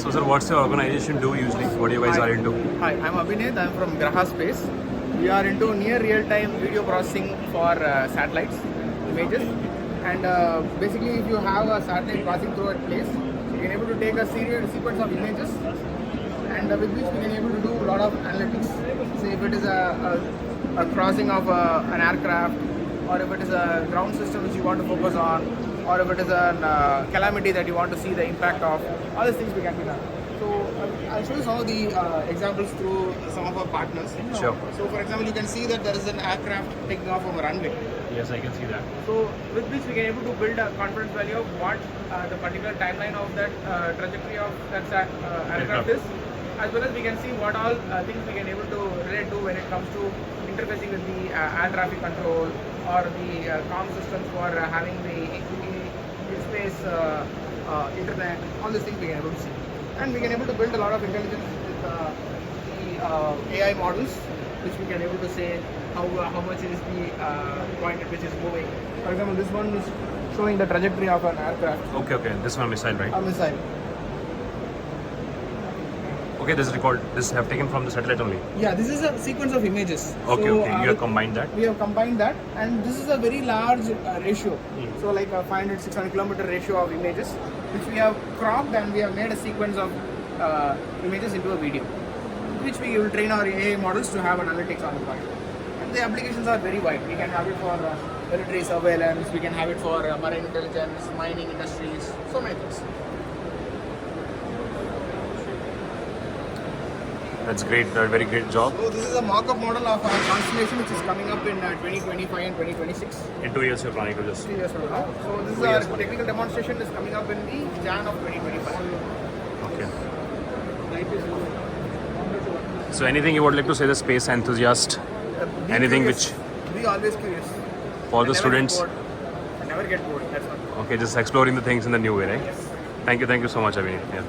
So sir, what's your organization do usually? What you guys Hi. are into? Hi, I'm Abhinay. I'm from GRAHAA Space. We are into near real-time video processing for satellites, images, and basically, if you have a satellite passing through a place, you can able to take a sequence of images, and with which we can able to do a lot of analytics. Say if it is a crossing of an aircraft, or if it is a ground system which you want to focus on, or if it is a calamity that you want to see the impact of, all these things we can be done. So I'll show you some of the examples through some of our partners. Sure. So for example, you can see that there is an aircraft taking off from a runway. Yes, I can see that. So with which we can able to build a confidence value of what the particular timeline of that trajectory of that aircraft is, as well as we can see what all things we can able to relate to when it comes to interfacing with the air traffic control or the comm systems for having the in-space internet. All these things we can able to see, and we can able to build a lot of intelligence with the AI models, which we can able to say how much is the point at which it's moving. For example, this one is showing the trajectory of an aircraft. Okay. This one missile, right? A missile. Okay, this is have taken from the satellite only. Yeah, this is a sequence of images. Okay. So, You have combined that. We have combined that, and this is a very large ratio. So like a 500-600 kilometer ratio of images, which we have cropped, and we have made a sequence of images into a video, which we will train our AI models to have analytics on the point. And the applications are very wide. We can have it for military surveillance, we can have it for marine intelligence, mining industries, so many things. That's great. Very great job. So this is a mock-up model of our constellation, which is coming up in 2025 and 2026. In 2 years, you're planning to just. 3 years from now. So this is our technical demonstration is coming up in the Jan of 2025. Okay. So anything you would like to say, the space enthusiast? Anything curious. which Be always curious. for the And students? never get bored. That's all. Okay, just exploring the things in the new way, right? Yes. Thank you so much, Abhinay. Yeah.